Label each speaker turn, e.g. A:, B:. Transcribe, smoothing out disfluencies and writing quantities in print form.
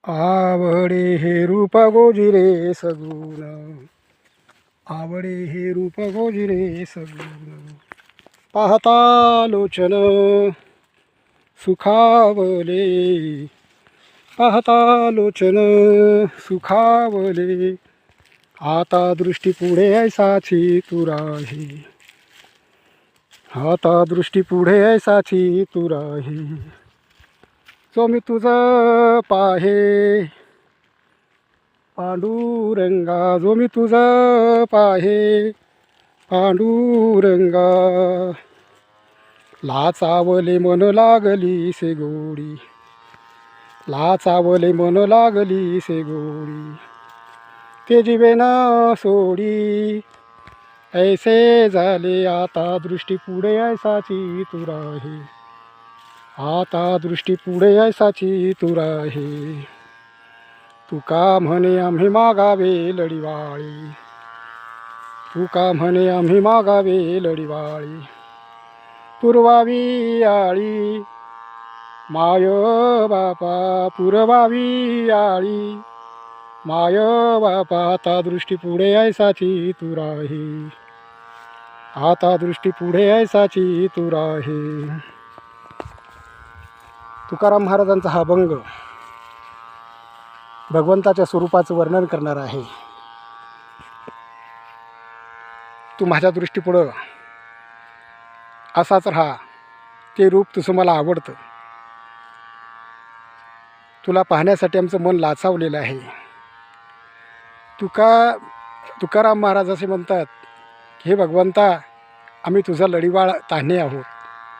A: आवडे हे रूप गोजिरे सगुण, आवडे हे रूप गोजिरे सगुण. पाहता लोचन सुखावले, पाहता लोचन सुखावले. आता दृष्टी पुढे ऐसाची तू राही, आता दृष्टी पुढे ऐसाची तू राही. जो मी तुझं पाहे पांडुरंगा, जो मी तुझं पाहे पांडुरंगा. लाचावले मन लागली से गोडी, लाचावले मन लागली से गोडी. ते जीवेना सोडी ऐसे झाले. आता दृष्टी पुढे ऐसाची तू राही, आता दृष्टी पुढे ऐसाची तू राही. तुका म्हणे आम्ही मागावे लढीवाळी, तुका म्हणे आम्ही मागावे लढीवाळी. पुरवावी आळी माय बापा, पुरवावी आळी माय बापा. आता दृष्टी पुढे ऐसाची तू राही, आता दृष्टी पुढे ऐसाची तू राही. तुकाराम महाराजांचा हा अभंग भगवंताच्या स्वरूपाचं वर्णन करणार आहे. तू माझ्या दृष्टीपुढं असाच राहा, ते रूप तुझं मला आवडतं. तुला पाहण्यासाठी आमचं मन लाचावलेलं आहे. तुकाराम महाराज असे म्हणतात, हे भगवंता, आम्ही तुझा लढीवाळ तान्हे आहोत.